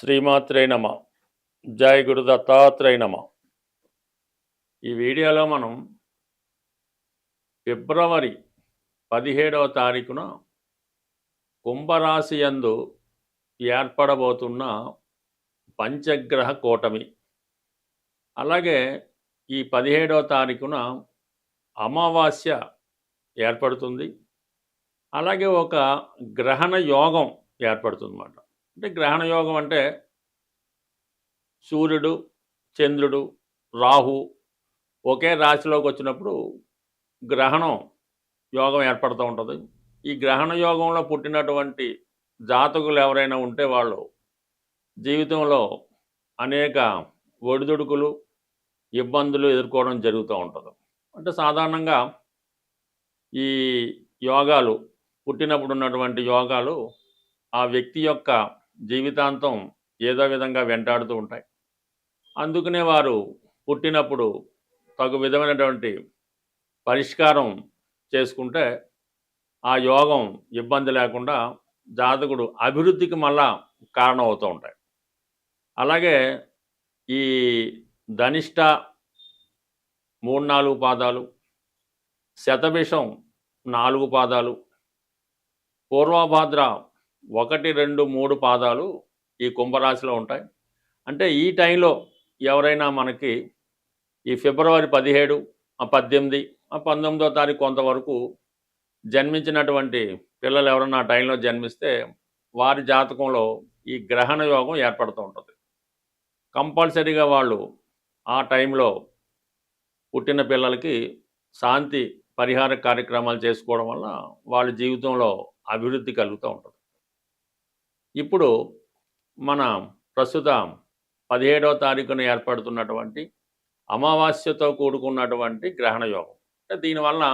శ్రీమాత్రే నమ. జై గురు దత్తాత్రేయ నమ. ఈ వీడియోలో మనం ఫిబ్రవరి 17వ తారీఖున కుంభరాశి యందు ఏర్పడబోతున్న పంచగ్రహ కూటమి, అలాగే ఈ 17వ తారీఖున అమావాస్య ఏర్పడుతుంది. అలాగే ఒక గ్రహణ యోగం ఏర్పడుతుంది అన్నమాట. అంటే గ్రహణ యోగం అంటే సూర్యుడు, చంద్రుడు, రాహు ఒకే రాశిలోకి వచ్చినప్పుడు గ్రహణం యోగం ఏర్పడుతూ ఉంటుంది. ఈ గ్రహణ యోగంలో పుట్టినటువంటి జాతకులు ఎవరైనా ఉంటే వాళ్ళు జీవితంలో అనేక ఒడిదుడుకులు, ఇబ్బందులు ఎదుర్కోవడం జరుగుతూ ఉంటుంది. అంటే సాధారణంగా ఈ యోగాలు పుట్టినప్పుడు ఉన్నటువంటి యోగాలు ఆ వ్యక్తి యొక్క జీవితాంతం ఏదో విధంగా వెంటాడుతూ ఉంటాయి. అందుకనే వారు పుట్టినప్పుడు తగు విధమైనటువంటి పరిష్కారం చేసుకుంటే ఆ యోగం ఇబ్బంది లేకుండా జాతకుడు అభివృద్ధికి మళ్ళా కారణం అవుతూ ఉంటాయి. అలాగే ఈ ధనిష్ట 3-4 పాదాలు, శతభిషం 4 పాదాలు, పూర్వభాద్ర 1, 2, 3 పాదాలు ఈ కుంభరాశిలో ఉంటాయి. అంటే ఈ టైంలో ఎవరైనా మనకి ఈ ఫిబ్రవరి 17, 18, 19వ తారీఖు కొంతవరకు జన్మించినటువంటి పిల్లలు ఎవరన్నా ఆ టైంలో జన్మిస్తే వారి జాతకంలో ఈ గ్రహణ యోగం ఏర్పడుతూ ఉంటుంది. కంపల్సరీగా వాళ్ళు ఆ టైంలో పుట్టిన పిల్లలకి శాంతి పరిహార కార్యక్రమాలు చేసుకోవడం వల్ల వాళ్ళ జీవితంలో అభివృద్ధి కలుగుతూ ఉంటుంది. ఇప్పుడు మన ప్రస్తుత 17వ తారీఖున ఏర్పడుతున్నటువంటి అమావాస్యతో కూడుకున్నటువంటి గ్రహణ యోగం, అంటే దీనివల్ల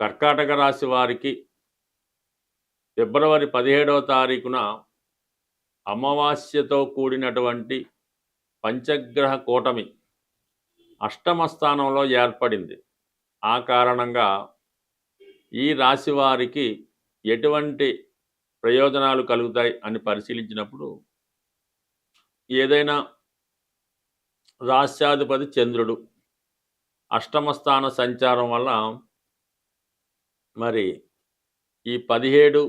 కర్కాటక రాశి వారికి ఫిబ్రవరి 17వ తారీఖున అమావాస్యతో కూడినటువంటి పంచగ్రహ కూటమి అష్టమ స్థానంలో ఏర్పడింది. ఆ కారణంగా ఈ రాశి వారికి ఎటువంటి ప్రయోజనాలు కలుగుతాయి అని పరిశీలించినప్పుడు ఏదైనా రాశ్యాధిపతి చంద్రుడు అష్టమ స్థాన సంచారం వల్ల మరి ఈ 17,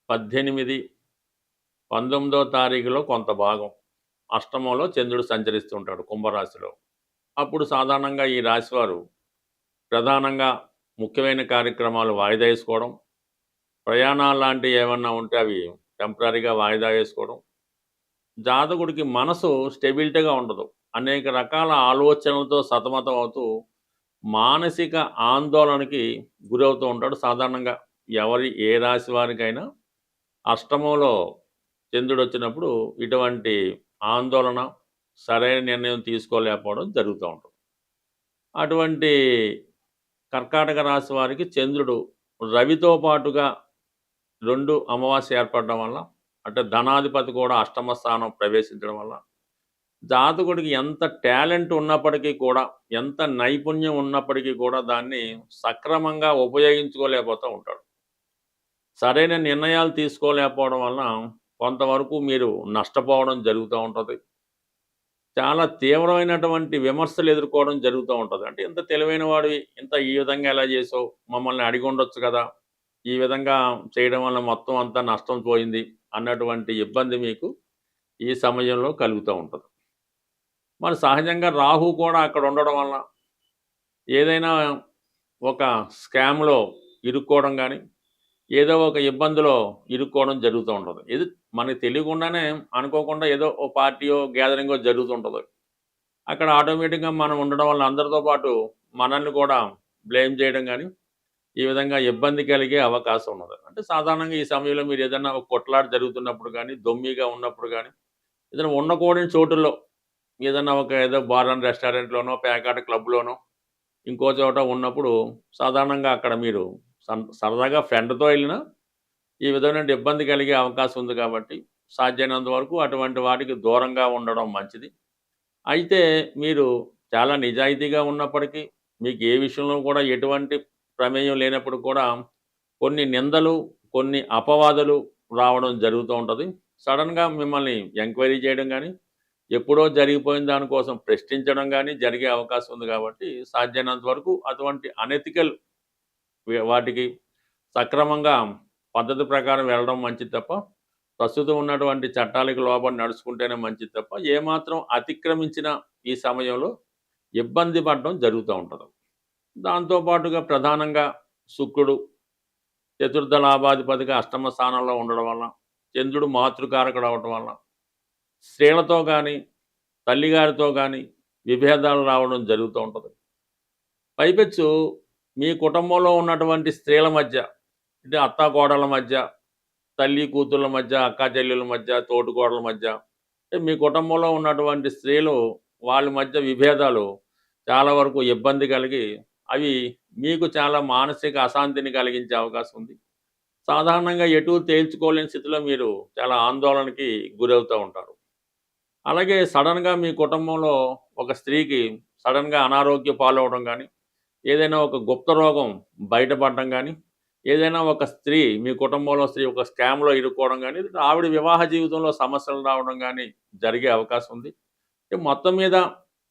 18, 19వ తారీఖులో కొంత భాగం అష్టమంలో చంద్రుడు సంచరిస్తుంటాడు కుంభరాశిలో. అప్పుడు సాధారణంగా ఈ రాశివారు ప్రధానంగా ముఖ్యమైన కార్యక్రమాలు వాయిదా వేసుకోవడం, ప్రయాణాలు లాంటివి ఏమన్నా ఉంటే అవి టెంపరీగా వాయిదా వేసుకోవడం, జాతకుడికి మనసు స్టెబిలిటీగా ఉండదు, అనేక రకాల ఆలోచనలతో సతమతం అవుతూ మానసిక ఆందోళనకి గురవుతూ ఉంటాడు. సాధారణంగా ఏ రాశి వారికైనా అష్టమంలో చంద్రుడు వచ్చినప్పుడు ఇటువంటి ఆందోళన, సరైన నిర్ణయం తీసుకోలేకపోవడం జరుగుతూ ఉంటుంది. అటువంటి కర్కాటక రాశి వారికి చంద్రుడు రవితో పాటుగా 2 అమావాస్య ఏర్పడడం వల్ల, అంటే ధనాధిపతి కూడా అష్టమ స్థానం ప్రవేశించడం వల్ల జాతకుడికి ఎంత టాలెంట్ ఉన్నప్పటికీ కూడా, ఎంత నైపుణ్యం ఉన్నప్పటికీ కూడా దాన్ని సక్రమంగా ఉపయోగించుకోలేకపోతూ ఉంటాడు. సరైన నిర్ణయాలు తీసుకోలేకపోవడం వలన కొంతవరకు మీరు నష్టపోవడం జరుగుతూ ఉంటుంది. చాలా తీవ్రమైనటువంటి విమర్శలు ఎదుర్కోవడం జరుగుతూ ఉంటుంది. అంటే ఇంత తెలివైన వాడివి, ఈ విధంగా ఎలా చేసావు, మమ్మల్ని అడిగి ఉండొచ్చు కదా, ఈ విధంగా చేయడం వల్ల మొత్తం అంతా నష్టం పోయింది అన్నటువంటి ఇబ్బంది మీకు ఈ సమయంలో కలుగుతూ ఉంటుంది. మరి సహజంగా రాహు కూడా అక్కడ ఉండడం వల్ల ఏదైనా ఒక స్కామ్లో ఇరుక్కోవడం కానీ, ఏదో ఒక ఇబ్బందిలో ఇరుక్కోవడం జరుగుతూ ఉంటుంది. ఇది మనకి తెలియకుండానే అనుకోకుండా ఏదో ఓ పార్టీయో గ్యాదరింగో జరుగుతుంటుంది. అక్కడ ఆటోమేటిక్గా మనం ఉండడం వల్ల అందరితో పాటు మనల్ని కూడా బ్లేమ్ చేయడం కానీ, ఈ విధంగా ఇబ్బంది కలిగే అవకాశం ఉన్నది. అంటే సాధారణంగా ఈ సమయంలో మీరు ఏదైనా ఒక కొట్లాట జరుగుతున్నప్పుడు కానీ, దొమ్మిగా ఉన్నప్పుడు కానీ, ఏదైనా ఉండకూడని చోటుల్లో ఏదైనా ఏదో బార్ అండ్ రెస్టారెంట్లోనో, పేకాట క్లబ్లోనో, ఇంకో చోట ఉన్నప్పుడు సాధారణంగా అక్కడ మీరు సరదాగా ఫ్రెండ్తో వెళ్ళినా ఈ విధమైన ఇబ్బంది కలిగే అవకాశం ఉంది. కాబట్టి సాధ్యమైనంత వరకు అటువంటి వాటికి దూరంగా ఉండడం మంచిది. అయితే మీరు చాలా నిజాయితీగా ఉన్నప్పటికీ, మీకు ఏ విషయంలో కూడా ఎటువంటి ప్రమేయం లేనప్పుడు కూడా కొన్ని నిందలు, కొన్ని అపవాదులు రావడం జరుగుతూ ఉంటుంది. సడన్గా మిమ్మల్ని ఎంక్వైరీ చేయడం కానీ, ఎప్పుడో జరిగిపోయిన దానికోసం ప్రశ్నించడం కానీ జరిగే అవకాశం ఉంది కాబట్టి సాధ్యమైనంత వరకు అటువంటి అనెతికల్ వాటికి సక్రమంగా పద్ధతి ప్రకారం వెళ్ళడం మంచిది తప్ప, ప్రస్తుతం ఉన్నటువంటి చట్టాలకు లోబడి నడుచుకుంటేనే మంచిది తప్ప, ఏమాత్రం అతిక్రమించిన ఈ సమయంలో ఇబ్బంది పడడం జరుగుతూ ఉంటుంది. దాంతో పాటుగా ప్రధానంగా శుక్రుడు చతుర్థ లాభాధిపతిగా అష్టమ స్థానంలో ఉండడం వల్ల, చంద్రుడు మాతృకారకుడు అవడం వల్ల స్త్రీలతో కానీ, తల్లిగారితో కానీ విభేదాలు రావడం జరుగుతూ ఉంటుంది. పైపెచ్చు మీ కుటుంబంలో ఉన్నటువంటి స్త్రీల మధ్య, అంటే అత్తాకోడళ్ళ మధ్య, తల్లి కూతుళ్ళ మధ్య, అక్కా చెల్లెల మధ్య, తోటికోడళ్ళ మధ్య, అంటే మీ కుటుంబంలో ఉన్నటువంటి స్త్రీలు వాళ్ళ మధ్య విభేదాలు చాలా వరకు ఇబ్బంది కలిగి అవి మీకు చాలా మానసిక అశాంతిని కలిగించే అవకాశం ఉంది. సాధారణంగా ఎటూ తేల్చుకోలేని స్థితిలో మీరు చాలా ఆందోళనకి గురవుతూ ఉంటారు. అలాగే సడన్గా మీ కుటుంబంలో ఒక స్త్రీకి సడన్గా అనారోగ్య పాలవడం కానీ, ఏదైనా ఒక గుప్త రోగం బయటపడడం కానీ, ఏదైనా ఒక స్త్రీ మీ కుటుంబంలో స్త్రీ ఒక స్కామ్లో ఇరుక్కోవడం కానీ, ఆవిడ వివాహ జీవితంలో సమస్యలు రావడం కానీ జరిగే అవకాశం ఉంది. మొత్తం మీద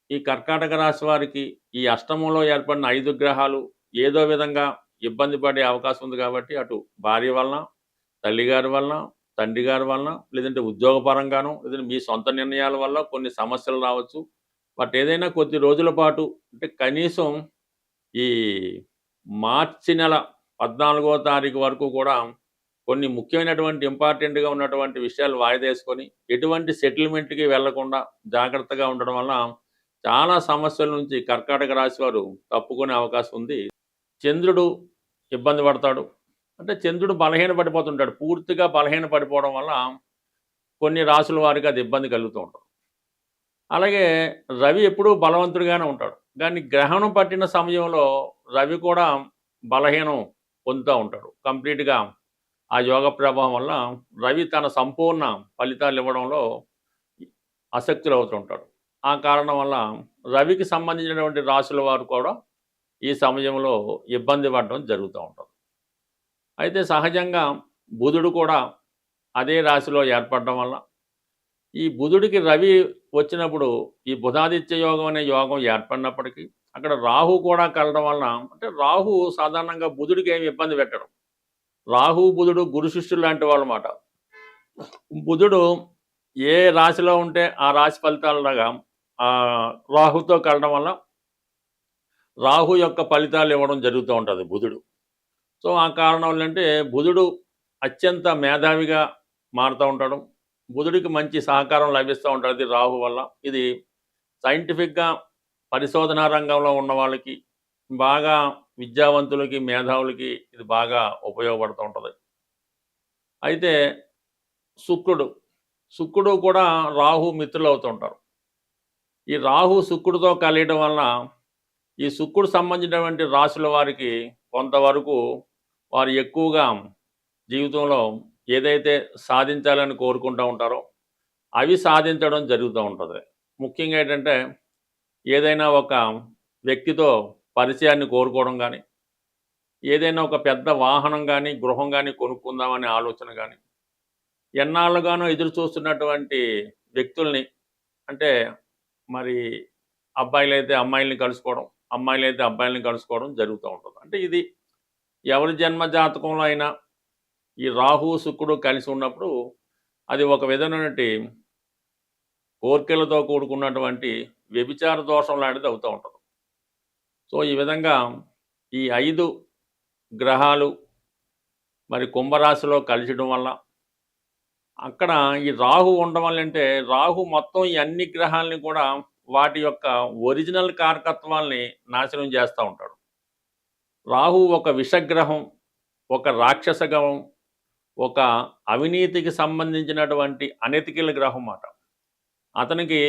ఈ కర్కాటక రాశి వారికి ఈ అష్టమంలో ఏర్పడిన 5 గ్రహాలు ఏదో విధంగా ఇబ్బంది పడే అవకాశం ఉంది కాబట్టి, అటు భార్య వలన, తల్లిగారి వలన, తండ్రి గారి వలన, లేదంటే ఉద్యోగపరంగానో, లేదంటే మీ సొంత నిర్ణయాల వల్ల కొన్ని సమస్యలు రావచ్చు. బట్ ఏదైనా కొద్ది రోజుల పాటు, అంటే కనీసం ఈ మార్చి నెల 14వ తారీఖు వరకు కూడా కొన్ని ముఖ్యమైనటువంటి ఇంపార్టెంట్గా ఉన్నటువంటి విషయాలు వాయిదేసుకొని ఎటువంటి సెటిల్మెంట్కి వెళ్లకుండా జాగ్రత్తగా ఉండడం వల్ల చాలా సమస్యల నుంచి కర్కాటక రాశి వారు తప్పుకునే అవకాశం ఉంది. చంద్రుడు ఇబ్బంది పడతాడు. అంటే చంద్రుడు బలహీన పడిపోతుంటాడు. పూర్తిగా బలహీన పడిపోవడం వల్ల కొన్ని రాసుల వారికి అది ఇబ్బంది కలుగుతూ ఉంటుంది. అలాగే రవి ఎప్పుడూ బలవంతుడిగానే ఉంటాడు. కానీ గ్రహణం పట్టిన సమయంలో రవి కూడా బలహీనం పొందుతూ ఉంటాడు. కంప్లీట్గా ఆ యోగ ప్రభావం వల్ల రవి తన సంపూర్ణ ఫలితాలు ఇవ్వడంలో ఆసక్తులు అవుతుంటాడు. ఆ కారణం వల్ల రవికి సంబంధించినటువంటి రాశుల వారు కూడా ఈ సమయంలో ఇబ్బంది పడడం జరుగుతూ ఉంటుంది. అయితే సహజంగా బుధుడు కూడా అదే రాశిలో ఏర్పడడం వల్ల ఈ బుధుడికి రవి వచ్చినప్పుడు ఈ బుధాదిత్య యోగం అనే యోగం ఏర్పడినప్పటికీ అక్కడ రాహు కూడా కలడం వలన, అంటే రాహు సాధారణంగా బుధుడికి ఏమి ఇబ్బంది పెట్టడం. రాహు బుధుడు గురు శిష్యులు లాంటి వాళ్ళు మాట. బుధుడు ఏ రాశిలో ఉంటే ఆ రాశి ఫలితాలలాగా రాహుతో కలడం వల్ల రాహు యొక్క ఫలితాలు ఇవ్వడం జరుగుతూ ఉంటుంది బుధుడు. సో ఆ కారణం ఏంటంటే బుధుడు అత్యంత మేధావిగా మారుతూ ఉంటాడు. బుధుడికి మంచి సహకారం లభిస్తూ ఉంటుంది రాహు వల్ల. ఇది సైంటిఫిక్గా పరిశోధనా రంగంలో ఉన్న వాళ్ళకి, బాగా విద్యావంతులకి, మేధావులకి ఇది బాగా ఉపయోగపడుతూ ఉంటుంది. అయితే శుక్రుడు కూడా రాహు మిత్రులు అవుతూ ఉంటారు. ఈ రాహు శుక్రుడితో కలియడం వలన ఈ శుక్రుడు సంబంధించినటువంటి రాశుల వారికి కొంతవరకు వారు ఎక్కువగా జీవితంలో ఏదైతే సాధించాలని కోరుకుంటూ ఉంటారో అవి సాధించడం జరుగుతూ ఉంటుంది. ముఖ్యంగా ఏంటంటే ఏదైనా ఒక వ్యక్తితో పరిచయాన్ని కోరుకోవడం కానీ, ఏదైనా ఒక పెద్ద వాహనం కానీ, గృహం కానీ కొనుక్కుందామనే ఆలోచన కానీ, ఎన్నాళ్ళుగానో ఎదురు చూస్తున్నటువంటి వ్యక్తుల్ని, అంటే మరి అబ్బాయిలైతే అమ్మాయిల్ని కలుసుకోవడం, అమ్మాయిలైతే అబ్బాయిల్ని కలుసుకోవడం జరుగుతూ ఉంటుంది. అంటే ఇది ఎవరి జన్మ జాతకంలో అయినా ఈ రాహు శుక్రుడు కలిసి ఉన్నప్పుడు అది ఒక విధమైనటువంటి కోర్కెలతో కూడుకున్నటువంటి వ్యభిచార దోషం లాంటిది అవుతూ ఉంటుంది. సో ఈ విధంగా ఈ 5 గ్రహాలు మరి కుంభరాశిలో కలిసడం వల్ల అక్కడ ఈ రాహు ఉండడం వల్ల, అంటే రాహు మొత్తం ఈ అన్ని గ్రహాలని కూడా వాటి యొక్క ఒరిజినల్ కారకత్వాల్ని నాశనం చేస్తూ ఉంటాడు. రాహు ఒక విషగ్రహం, ఒక రాక్షస గ్రహం, ఒక అవినీతికి సంబంధించినటువంటి అనెతికల్ గ్రహం మాట. అతనికి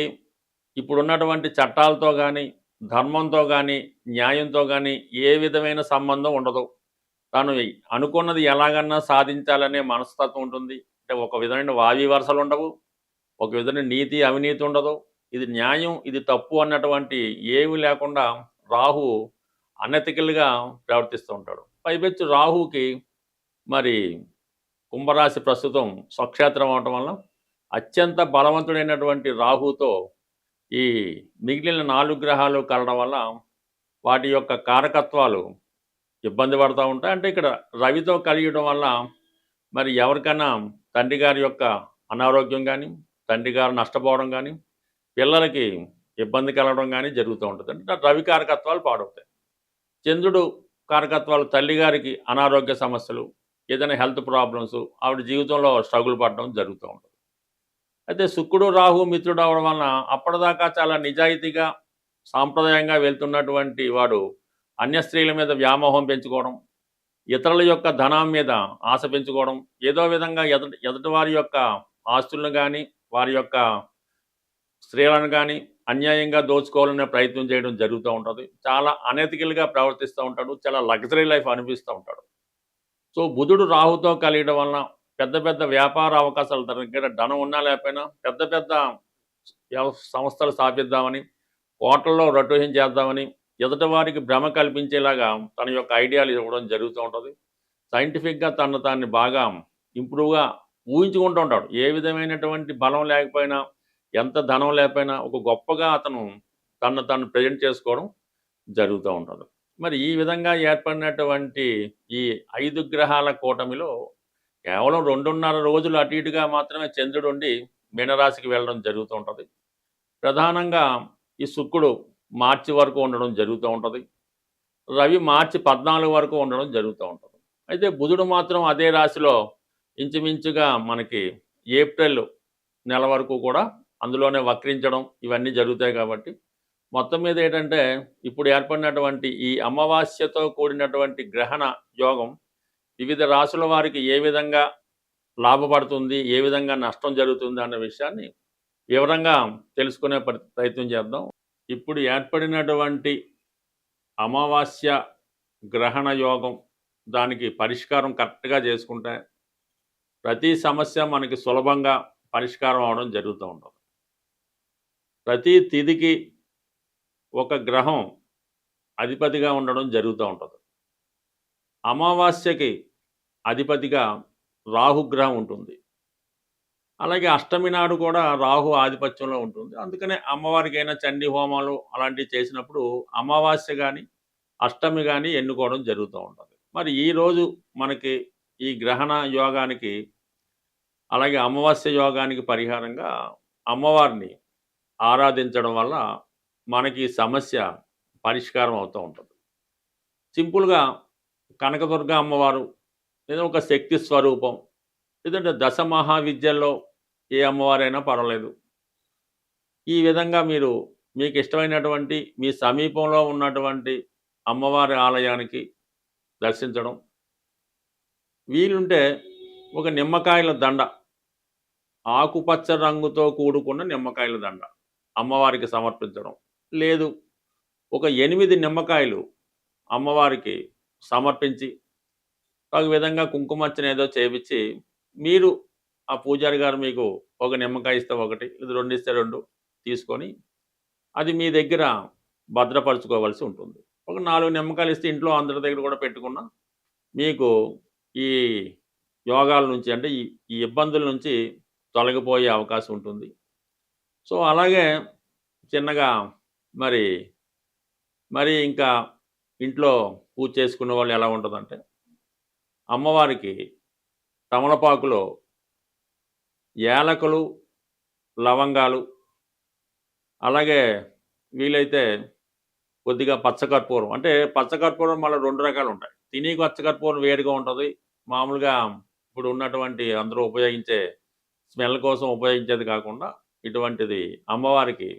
ఇప్పుడున్నటువంటి చట్టాలతో కానీ, ధర్మంతో కానీ, న్యాయంతో కానీ ఏ విధమైన సంబంధం ఉండదు. తాను అనుకున్నది ఎలాగన్నా సాధించాలనే మనస్తత్వం ఉంటుంది. అంటే ఒక విధమైన వావి వరుసలు ఉండవు, ఒక విధమైన నీతి అవినీతి ఉండదు. ఇది న్యాయం, ఇది తప్పు అన్నటువంటి ఏమి లేకుండా రాహు అనెతికల్గా ప్రవర్తిస్తూ ఉంటాడు. పైపెచ్చు రాహుకి మరి కుంభరాశి ప్రస్తుతం స్వక్షేత్రం అవటం వల్ల అత్యంత బలవంతుడైనటువంటి రాహుతో ఈ మిగిలిన 4 గ్రహాలు కలవడం వల్ల వాటి యొక్క కారకత్వాలు ఇబ్బంది పడతా ఉంటాయి. అంటే ఇక్కడ రవితో కలియడం వల్ల మరి ఎవరికైనా తండ్రి గారి యొక్క అనారోగ్యం గానీ, తండ్రి గారు నష్టపోవడం గానీ, పిల్లలకి ఇబ్బంది కలగడం గానీ జరుగుతూ ఉంటుంది. అంటే రవి కారకత్వాలు పాడవుతాయి. చంద్రుడు కారకత్వాలు తల్లిగారికి అనారోగ్య సమస్యలు, ఏదైనా హెల్త్ ప్రాబ్లమ్స్, ఆవిడ జీవితంలో స్ట్రగుల్ పడడం జరుగుతూ ఉంటుంది. అయితే శుక్రుడు, రాహు మిత్రుడు అవ్వడం వలన అప్పటిదాకా చాలా నిజాయితీగా, సాంప్రదాయంగా వెళ్తున్నటువంటి వాడు అన్య స్త్రీల మీద వ్యామోహం పెంచుకోవడం, ఇతరుల యొక్క ధనం మీద ఆశ పెంచుకోవడం, ఏదో విధంగా ఎదుటి వారి యొక్క ఆస్తులను కానీ, వారి యొక్క స్త్రీలను కానీ అన్యాయంగా దోచుకోవాలనే ప్రయత్నం చేయడం జరుగుతూ ఉంటుంది. చాలా అనెతికల్గా ప్రవర్తిస్తూ ఉంటాడు. చాలా లగ్జరీ లైఫ్ అనిపిస్తూ ఉంటాడు. సో బుధుడు రాహుతో కలియడం వలన పెద్ద పెద్ద వ్యాపార అవకాశాలు తన దగ్గర ధనం ఉన్నా లేకపోయినా పెద్ద పెద్ద సంస్థలు స్థాపిద్దామని, కోట్లలో రొటేషన్ చేద్దామని, ఎదుటి వారికి భ్రమ కల్పించేలాగా తన యొక్క ఐడియాలు ఇవ్వడం జరుగుతూ ఉంటుంది. సైంటిఫిక్గా తాన్ని బాగా ఇంప్రూవ్గా ఊహించుకుంటూ ఉంటాడు. ఏ విధమైనటువంటి బలం లేకపోయినా, ఎంత ధనం లేకపోయినా ఒక గొప్పగా అతను తను ప్రజెంట్ చేసుకోవడం జరుగుతూ ఉంటుంది. మరి ఈ విధంగా ఏర్పడినటువంటి ఈ 5 గ్రహాల కూటమిలో కేవలం 2.5 రోజులు అటు ఇటుగా మాత్రమే చంద్రుడు ఉండి మీనరాశికి వెళ్ళడం జరుగుతూ ఉంటుంది. ప్రధానంగా ఈ శుక్రుడు మార్చి వరకు ఉండడం జరుగుతూ ఉంటుంది. రవి మార్చి 14 వరకు ఉండడం జరుగుతూ ఉంటుంది. అయితే బుధుడు మాత్రం అదే రాశిలో ఇంచుమించుగా మనకి ఏప్రిల్ నెల వరకు కూడా అందులోనే వక్రించడం ఇవన్నీ జరుగుతాయి. కాబట్టి మొత్తం మీద ఏంటంటే ఇప్పుడు ఏర్పడినటువంటి ఈ అమావాస్యతో కూడినటువంటి గ్రహణ యోగం వివిధ రాశుల వారికి ఏ విధంగా లాభపడుతుంది, ఏ విధంగా నష్టం జరుగుతుంది అన్న విషయాన్ని వివరంగా తెలుసుకునే ప్రయత్నం చేద్దాం. ఇప్పుడు ఏర్పడినటువంటి అమావాస్య గ్రహణ యోగం దానికి పరిష్కారం కరెక్ట్గా చేసుకుంటే ప్రతి సమస్య మనకి సులభంగా పరిష్కారం అవడం జరుగుతూ ఉంటుంది. ప్రతి తిథికి ఒక గ్రహం అధిపతిగా ఉండడం జరుగుతూ ఉంటుంది. అమావాస్యకి అధిపతిగా రాహుగ్రహం ఉంటుంది. అలాగే అష్టమి నాడు కూడా రాహు ఆధిపత్యంలో ఉంటుంది. అందుకనే అమ్మవారికైనా చండీ హోమాలు అలాంటివి చేసినప్పుడు అమావాస్య కానీ అష్టమి కానీ ఎన్నుకోవడం జరుగుతూ ఉంటుంది. మరి ఈరోజు మనకి ఈ గ్రహణ యోగానికి అలాగే అమావాస్య యోగానికి పరిహారంగా అమ్మవారిని ఆరాధించడం వల్ల మనకి సమస్య పరిష్కారం అవుతూ ఉంటుంది. సింపుల్గా కనకదుర్గ అమ్మవారు లేదా ఒక శక్తి స్వరూపం, లేదంటే దశ మహావిద్యల్లో ఏ అమ్మవారైనా పర్వాలేదు. ఈ విధంగా మీకు ఇష్టమైనటువంటి మీ సమీపంలో ఉన్నటువంటి అమ్మవారి ఆలయానికి దర్శించడం, వీలుంటే ఒక నిమ్మకాయల దండ, ఆకుపచ్చ రంగుతో కూడుకున్న నిమ్మకాయల దండ అమ్మవారికి సమర్పించడం, లేదు ఒక 8 నిమ్మకాయలు అమ్మవారికి సమర్పించి ఒక విధంగా కుంకుమర్చన ఏదో చేపించి మీరు ఆ పూజారి గారు మీకు ఒక నిమ్మకాయ ఇస్తే ఒకటి, ఇది 2 ఇస్తే 2 తీసుకొని అది మీ దగ్గర భద్రపరచుకోవాల్సి ఉంటుంది. ఒక 4 నిమ్మకాయలు ఇస్తే ఇంట్లో అందరి దగ్గర కూడా పెట్టుకున్నా మీకు ఈ యోగాల నుంచి అంటే ఈ ఇబ్బందుల నుంచి తొలగిపోయే అవకాశం ఉంటుంది. సో అలాగే చిన్నగా మరి ఇంకా ఇంట్లో పూజ చేసుకునే వాళ్ళు ఎలా ఉంటుందంటే అమ్మవారికి తమలపాకులో యాలకులు, లవంగాలు, అలాగే వీలైతే కొద్దిగా పచ్చకర్పూరం, అంటే పచ్చకర్పూరం మళ్ళీ 2 రకాలు ఉంటాయి. తిని పచ్చకర్పూరం వేరుగా ఉంటుంది, మామూలుగా ఇప్పుడు ఉన్నటువంటి అందరూ ఉపయోగించే స్మెల్ కోసం ఉపయోగించేది కాకుండా ఇటువంటిది అమ్మవారికి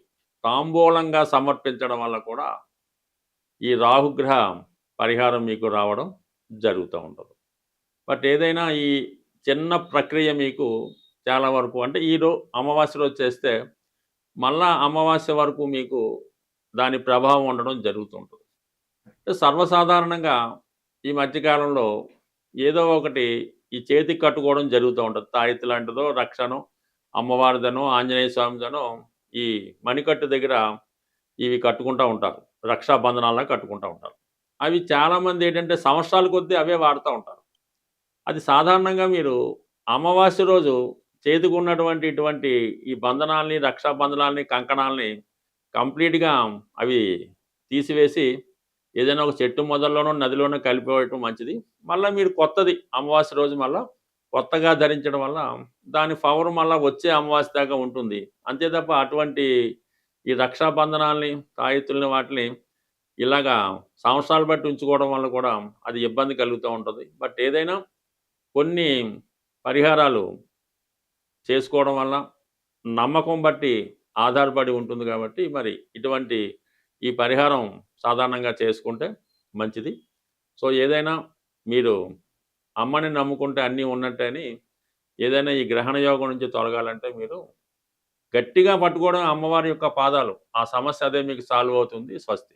తాంబూలంగా సమర్పించడం వల్ల కూడా ఈ రాహుగ్రహ పరిహారం మీకు రావడం జరుగుతూ ఉంటుంది. బట్ ఏదైనా ఈ చిన్న ప్రక్రియ మీకు చాలా వరకు అంటే అమావాస్య రోజు చేస్తే మళ్ళా అమావాస్య వరకు మీకు దాని ప్రభావం ఉండడం జరుగుతుంటుంది. సర్వసాధారణంగా ఈ మధ్యకాలంలో ఏదో ఒకటి ఈ చేతికి కట్టుకోవడం జరుగుతూ ఉంటుంది. తాయెత్తు లాంటిదో, రక్షనో, అమ్మవారిదనో, ఆంజనేయ స్వామిదనో ఈ మణికట్టు దగ్గర ఇవి కట్టుకుంటూ ఉంటారు. రక్షాబంధనాల్లో కట్టుకుంటూ ఉంటారు. అవి చాలామంది ఏంటంటే సంవత్సరాల కొద్దీ అవే వాడుతూ ఉంటారు. అది సాధారణంగా మీరు అమావాస్య రోజు చేతికున్నటువంటి ఇటువంటి ఈ బంధనాల్ని, రక్షా బంధనాల్ని, కంకణాల్ని కంప్లీట్‌గా అవి తీసివేసి ఏదైనా ఒక చెట్టు మొదల్లోనో, నదిలోనో కలిపివేయటం మంచిది. మళ్ళా మీరు కొత్తది అమావాస్య రోజు మళ్ళా కొత్తగా ధరించడం వల్ల దాని పవర్ మళ్ళా వచ్చే అమావాస్య దాకా ఉంటుంది. అంతే తప్ప అటువంటి ఈ రక్షా బంధనాల్ని, తాయెత్తుల్ని వాటిని ఇలాగా సంవత్సరాలు బట్టి ఉంచుకోవడం వల్ల కూడా అది ఇబ్బంది కలుగుతూ ఉంటది. బట్ ఏదైనా కొన్ని పరిహారాలు చేసుకోవడం వల్ల నమ్మకం బట్టి ఆధారపడి ఉంటుంది కాబట్టి మరి ఇటువంటి ఈ పరిహారం సాధారణంగా చేసుకుంటే మంచిది. సో, ఏదైనా మీరు అమ్మని నమ్ముకుంటే అన్నీ ఉన్నట్టే అని ఏదైనా ఈ గ్రహణ యోగం నుంచి తొలగాలంటే మీరు గట్టిగా పట్టుకోవడం అమ్మవారి యొక్క పాదాలు. ఆ సమస్య అదే మీకు సాల్వ్ అవుతుంది. స్వస్తి.